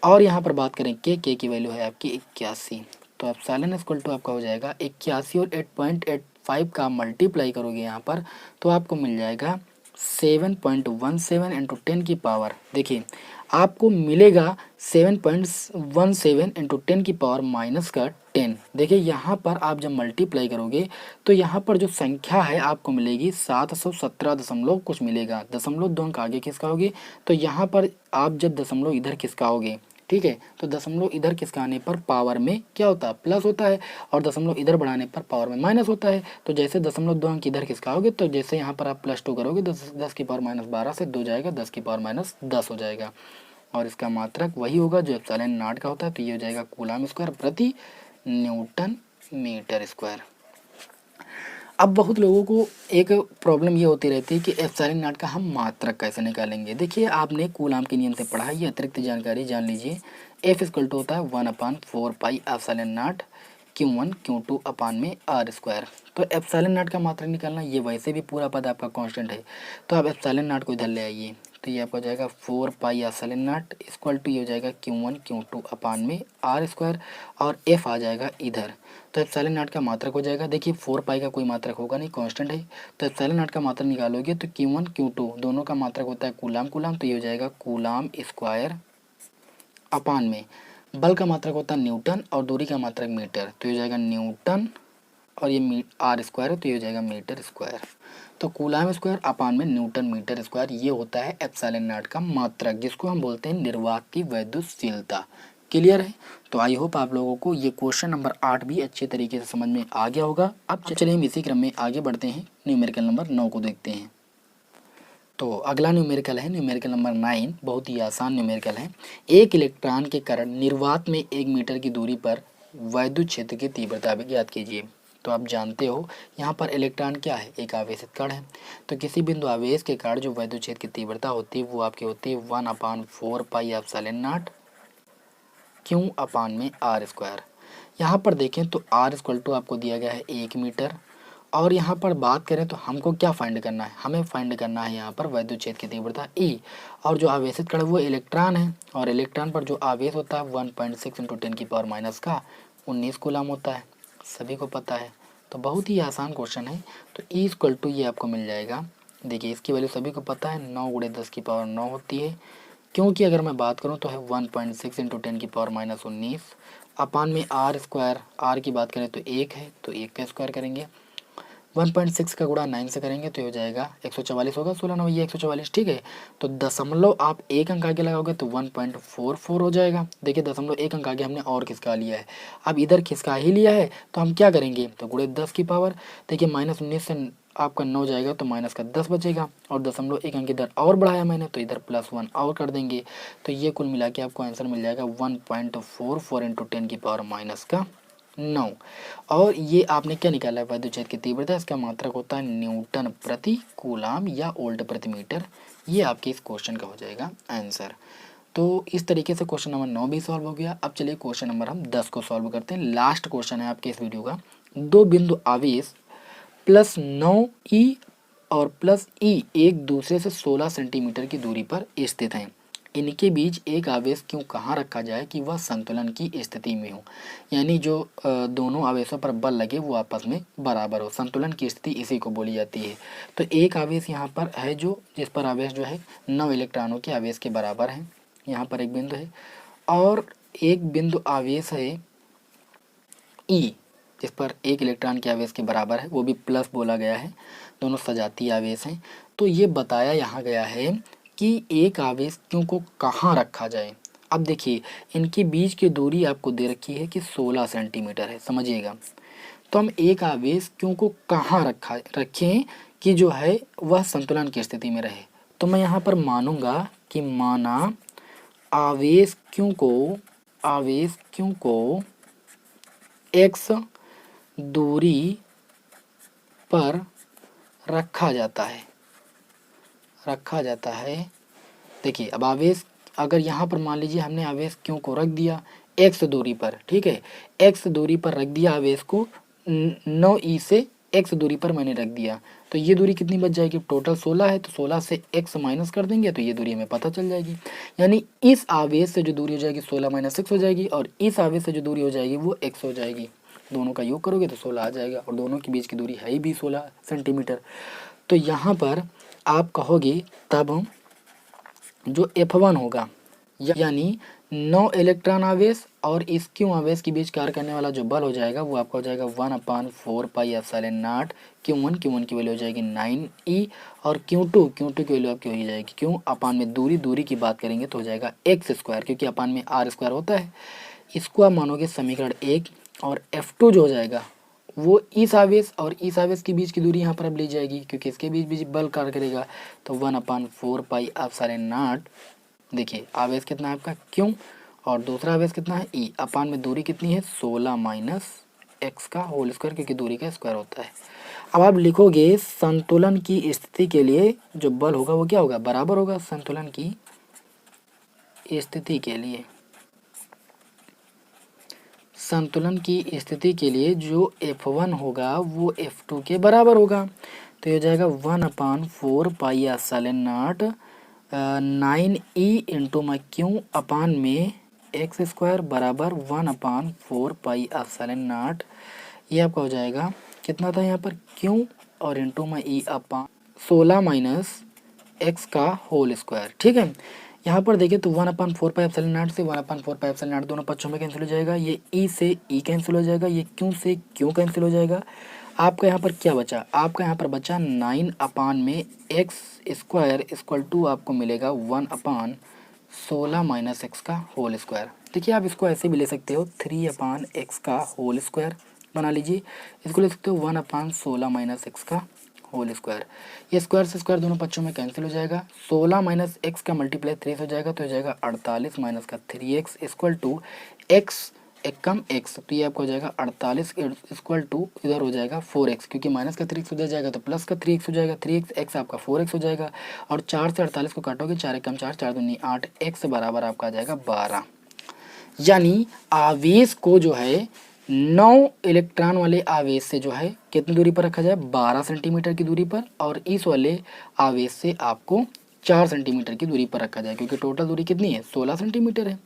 और यहाँ पर बात करें के की वैल्यू है आपकी 81, तो एप्सिलॉन इक्वल टू आपका हो जाएगा 81 और 8.85 का मल्टीप्लाई करोगे यहाँ पर तो आपको मिल जाएगा 7.17 इंटू 10 की पावर। देखिए आपको मिलेगा 7.17 इंटू 10 की पावर -10। देखिए यहाँ पर आप जब मल्टीप्लाई करोगे तो यहाँ पर जो संख्या है आपको मिलेगी 717 दशमलव कुछ मिलेगा, दशमलव 2 अंक आगे खिसकाओगे तो यहाँ पर आप जब दशमलव इधर खिसकाओगे, ठीक है, तो दशमलव इधर खिसकाने पर पावर में क्या होता है, प्लस होता है, और दशमलव इधर बढ़ाने पर पावर में माइनस होता है। तो जैसे दशमलव 2 अंक इधर खिसकाओगे तो जैसे यहाँ पर आप +2 करोगे 10 की पावर -12 से 2 जाएगा, 10 की पावर -10 हो जाएगा, और इसका मात्रक वही होगा जो एप्सिलॉन नॉट का होता है। तो ये हो जाएगा कूलाम स्क्वायर प्रति न्यूटन मीटर स्क्वायर। अब बहुत लोगों को एक प्रॉब्लम ये होती रहती है कि एप्सिलॉन नॉट का हम मात्रक कैसे निकालेंगे। देखिए आपने कूलाम के नियम से पढ़ा है, ये अतिरिक्त जानकारी जान लीजिए। F इक्वल टू होता है 1/4 pi epsilon naught Q1 Q2 upon में R स्क्वायर। तो एप्सिलॉन नॉट का मात्रक निकालना, ये वैसे भी पूरा पद आपका कांस्टेंट है, तो आप एप्सिलॉन नॉट को इधर ले आइए, तो ये आपका हो जाएगा 4 pi epsilon naught equal to ये हो जाएगा Q1 Q2 अपान में R स्क्वायर, और F आ जाएगा इधर, तो एप्सिलॉन नॉट का मात्रक हो जाएगा। देखिए 4 पाई का कोई मात्रक होगा नहीं, कांस्टेंट है, तो एप्सिलॉन नॉट का मात्रक निकालोगे तो Q1 Q2 दोनों का मात्रक होता है कूलाम कूलाम, तो ये हो जाएगा कूलाम स्क्वायर अपान में बल का मात्रक होता है न्यूटन और दूरी का मात्रक मीटर, तो ये हो जाएगा न्यूटन, और ये R स्क्वायर है तो ये हो जाएगा मीटर स्क्वायर। तो कूलाम स्क्वायर अपान में न्यूटन मीटर स्क्वायर, ये होता है एप्सिलॉन नॉट का मात्रक, जिसको हम बोलते हैं निर्वात की वैद्युशीलता। क्लियर है? तो आई होप आप लोगों को ये क्वेश्चन नंबर 8 भी अच्छे तरीके से समझ में आ गया होगा। अब चलिए हम इसी क्रम में आगे बढ़ते हैं, न्यूमेरिकल नंबर 9 को देखते हैं। तो अगला न्यूमेरिकल है न्यूमेरिकल नंबर 9, बहुत ही आसान न्यूमेरिकल है। एक इलेक्ट्रॉन के कारण निर्वात में 1 मीटर की दूरी पर वैद्युत क्षेत्र की तीव्रता ज्ञात कीजिए। तो आप जानते हो यहाँ पर इलेक्ट्रॉन क्या है, एक आवेशित कण है, तो किसी बिंदु आवेश के कारण जो वैद्युत क्षेत्र की तीव्रता होती है वो आपकी होती है 1/4 पाई एप्सिलॉन नॉट Q अपान में R स्क्वायर। यहाँ पर देखें तो R इक्वल टू आपको दिया गया है 1 मीटर, और यहाँ पर बात करें तो हमको क्या फाइंड करना है, हमें फाइंड करना है यहाँ पर वैद्युत क्षेत्र की तीव्रता E, और जो आवेशित कण वो इलेक्ट्रॉन है, और इलेक्ट्रॉन पर जो आवेश होता है 1.6 इंटू 10 की पावर -19 कूलम होता है, सभी को पता है। तो बहुत ही आसान क्वेश्चन है। तो E इक्वल टू ये आपको मिल जाएगा देखिए इसकी वैल्यू सभी को पता है, 9 गुणे 10 की पावर 9 होती है, क्योंकि अगर मैं बात करूं तो है 1.6 इंटू 10 की पावर -19 अपान में आर स्क्वायर, आर की बात करें तो 1 है तो 1 का स्क्वायर करेंगे, 1.6 का गुणा 9 से करेंगे तो ये हो जाएगा 144 होगा, 16 9 ये 144, ठीक है। तो दशमलव आप एक अंक आगे लगाओगे तो 1.44 हो जाएगा। देखिए दशमलव एक अंक आगे हमने और खिसका लिया है, अब इधर खिसका ही लिया है तो हम क्या करेंगे, तो गुणे 10 की पावर, देखिए -19 से आपका 9 जाएगा तो माइनस का 10 बचेगा, और दशमलव एक अंक इधर और बढ़ाया मैंने तो इधर +1 और कर देंगे, तो ये कुल मिला के आपको आंसर मिल जाएगा 1.44 इंटू 10 की पावर -9। और ये आपने क्या निकाला है, वैद्युत क्षेत्र की तीव्रता, इसका मात्रक होता है न्यूटन प्रति कूलाम या वोल्ट प्रति मीटर। ये आपके इस क्वेश्चन का हो जाएगा आंसर। तो इस तरीके से क्वेश्चन नंबर 9 भी सॉल्व हो गया। अब चलिए क्वेश्चन नंबर हम 10 को सॉल्व करते हैं। लास्ट क्वेश्चन है आपके इस वीडियो का। दो बिंदु आवेश +9e और +e एक दूसरे से 16 सेंटीमीटर की दूरी पर स्थित हैं। इनके बीच एक आवेश क्यों कहाँ रखा जाए कि वह संतुलन की स्थिति में हो, यानी जो दोनों आवेशों पर बल लगे वो आपस में बराबर हो, संतुलन की स्थिति इसी को बोली जाती है। तो एक आवेश यहाँ पर है जो जिस पर आवेश जो है 9 इलेक्ट्रॉनों के आवेश के बराबर है, यहाँ पर एक बिंदु है, और एक बिंदु आवेश है ई जिस पर एक इलेक्ट्रॉन के आवेश के बराबर है, वो भी प्लस बोला गया है, दोनों सजातीय आवेश हैं। तो ये बताया यहाँ गया है कि एक आवेश क्यों को कहाँ रखा जाए। अब देखिए इनके बीच की दूरी आपको दे रखी है कि 16 सेंटीमीटर है, समझिएगा। तो हम एक आवेश क्यों को कहाँ रखें कि जो है वह संतुलन की स्थिति में रहे। तो मैं यहाँ पर मानूंगा कि माना आवेश क्यों को x दूरी पर रखा जाता है। देखिए अब आवेश अगर यहाँ पर मान लीजिए हमने आवेश क्यों को रख दिया x दूरी पर, ठीक है, x दूरी पर रख दिया आवेश को, 9e से x दूरी पर मैंने रख दिया, तो ये दूरी कितनी बच जाएगी, टोटल 16 है, तो 16 से x माइनस कर देंगे तो ये दूरी हमें पता चल जाएगी। यानी इस आवेश से जो दूरी हो जाएगी 16 - 6 हो जाएगी, और इस आवेश से जो दूरी हो जाएगी वो x हो जाएगी। दोनों का योग करोगे तो 16 आ जाएगा, और दोनों के बीच की दूरी है ही भी 16 सेंटीमीटर। तो यहाँ पर आप कहोगे तब जो F1 होगा, यानी 9 इलेक्ट्रॉन आवेश और इस क्यू आवेश के बीच कार्य करने वाला जो बल हो जाएगा वो आपका हो जाएगा 1/4 पाई एप्सिलॉन0 Q1 की वैल्यू हो जाएगी 9e, और Q2 की वैल्यू आपकी हो जाएगी क्यों अपान में दूरी की बात करेंगे तो हो जाएगा x स्क्वायर, क्योंकि अपान में r स्क्वायर होता है। इसको आप मानोगे समीकरण 1, और F2 जो हो जाएगा वो इस आवेश और इस आवेश के बीच की दूरी यहाँ पर अब ली जाएगी, क्योंकि इसके बीच बल कार्य करेगा, तो 1/4 पाई एप्सिलॉन0। देखिए आवेश कितना है आपका क्यों, और दूसरा आवेश कितना है ई, अपान में दूरी कितनी है 16 माइनस x का होल स्क्वायर, क्योंकि दूरी का स्क्वायर होता है। अब आप लिखोगे संतुलन की स्थिति के लिए जो बल होगा वो क्या होगा, बराबर होगा संतुलन की स्थिति के लिए, संतुलन की स्थिति के लिए जो F1 होगा वो F2 के बराबर होगा। तो ये हो जाएगा 1/4 पाई एप्सिलॉन0 9e इंटू में क्यू अपान में x स्क्वायर बराबर 1/4 पाई एप्सिलॉन0। ये आपका हो जाएगा कितना था यहाँ पर क्यू, और इंटू में ई अपान 16 माइनस x का होल स्क्वायर, ठीक है। यहाँ पर देखिए तो 1/4 पाई एप्सिलॉन0 से 1/4 पाई एप्सिलॉन0 दोनों पक्षों में कैंसिल हो जाएगा, ये ई से ई कैंसिल हो जाएगा, ये क्यू से क्यू कैंसिल हो जाएगा। आपका यहाँ पर क्या बचा, आपका यहाँ पर बचा 9 अपान में x स्क्वायर इक्वल टू आपको मिलेगा 1/16 माइनस x का होल स्क्वायर। देखिए आप इसको ऐसे भी ले सकते हो 3/x का होल स्क्वायर बना लीजिए, इसको ले सकते हो 1/16 माइनस x का होल स्क्वायर। ये स्क्वायर से स्क्वायर दोनों पक्षों में कैंसिल हो जाएगा, 16 माइनस x का मल्टीप्लाई 3 हो जाएगा, तो हो जाएगा 48 माइनस का 3x इक्वल टू x एक कम x, तो ये आपको हो जाएगा 48 इक्वल टू इधर हो जाएगा 4x, क्योंकि माइनस का 3x उधर जाएगा तो प्लस का 3x हो जाएगा, 3x आपका 4x हो जाएगा, और 4 से 48 को काटोगे 4 एक कम 4 4 दूनी 8, x बराबर आपका आ जाएगा 12। यानी आवेश को जो है 9 इलेक्ट्रॉन वाले आवेश से जो है कितनी दूरी पर रखा जाए, 12 सेंटीमीटर की दूरी पर, और इस वाले आवेश से आपको 4 सेंटीमीटर की दूरी पर रखा जाए, क्योंकि टोटल दूरी कितनी है 16 सेंटीमीटर है।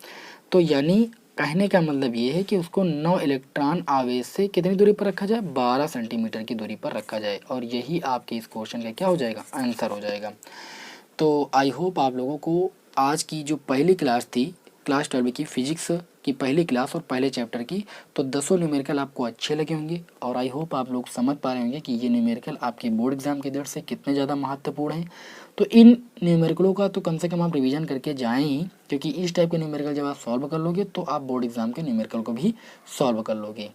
तो यानी कहने का मतलब ये है कि उसको 9 इलेक्ट्रॉन आवेश से कितनी दूरी पर रखा जाए, 12 सेंटीमीटर की दूरी पर रखा जाए, और यही आपके इस क्वेश्चन का क्या हो जाएगा, आंसर हो जाएगा। तो आई होप आप लोगों को आज की जो पहली क्लास थी, क्लास 12 की फिजिक्स की पहली क्लास और पहले चैप्टर की, तो 10 न्यूमेरिकल आपको अच्छे लगे होंगे, और आई होप आप लोग समझ पा रहे होंगे कि ये न्यूमेरिकल आपके बोर्ड एग्जाम के दृष्टि से कितने ज़्यादा महत्वपूर्ण हैं। तो इन न्यूमेरिकलों का तो कम से कम आप रिवीजन करके जाएं ही, क्योंकि इस टाइप के न्यूमेरिकल जब आप सॉल्व कर लोगे तो आप बोर्ड एग्जाम के न्यूमेरिकल को भी सॉल्व कर लोगे।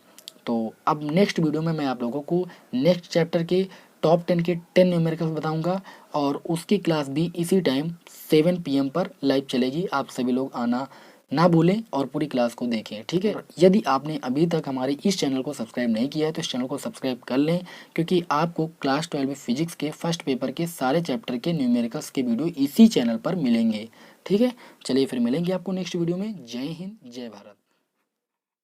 तो अब नेक्स्ट वीडियो में मैं आप लोगों को नेक्स्ट चैप्टर के टॉप 10 के 10 न्यूमेरिकल्स बताऊंगा, और उसकी क्लास भी इसी टाइम 7 PM पर लाइव चलेगी। आप सभी लोग आना ना भूलें और पूरी क्लास को देखें, ठीक है। यदि आपने अभी तक हमारे इस चैनल को सब्सक्राइब नहीं किया है तो इस चैनल को सब्सक्राइब कर लें, क्योंकि आपको क्लास 12 फिजिक्स के फर्स्ट पेपर के सारे चैप्टर के न्यूमेरिकल्स के वीडियो इसी चैनल पर मिलेंगे, ठीक है। चलिए फिर मिलेंगे आपको नेक्स्ट वीडियो में। जय हिंद, जय भारत।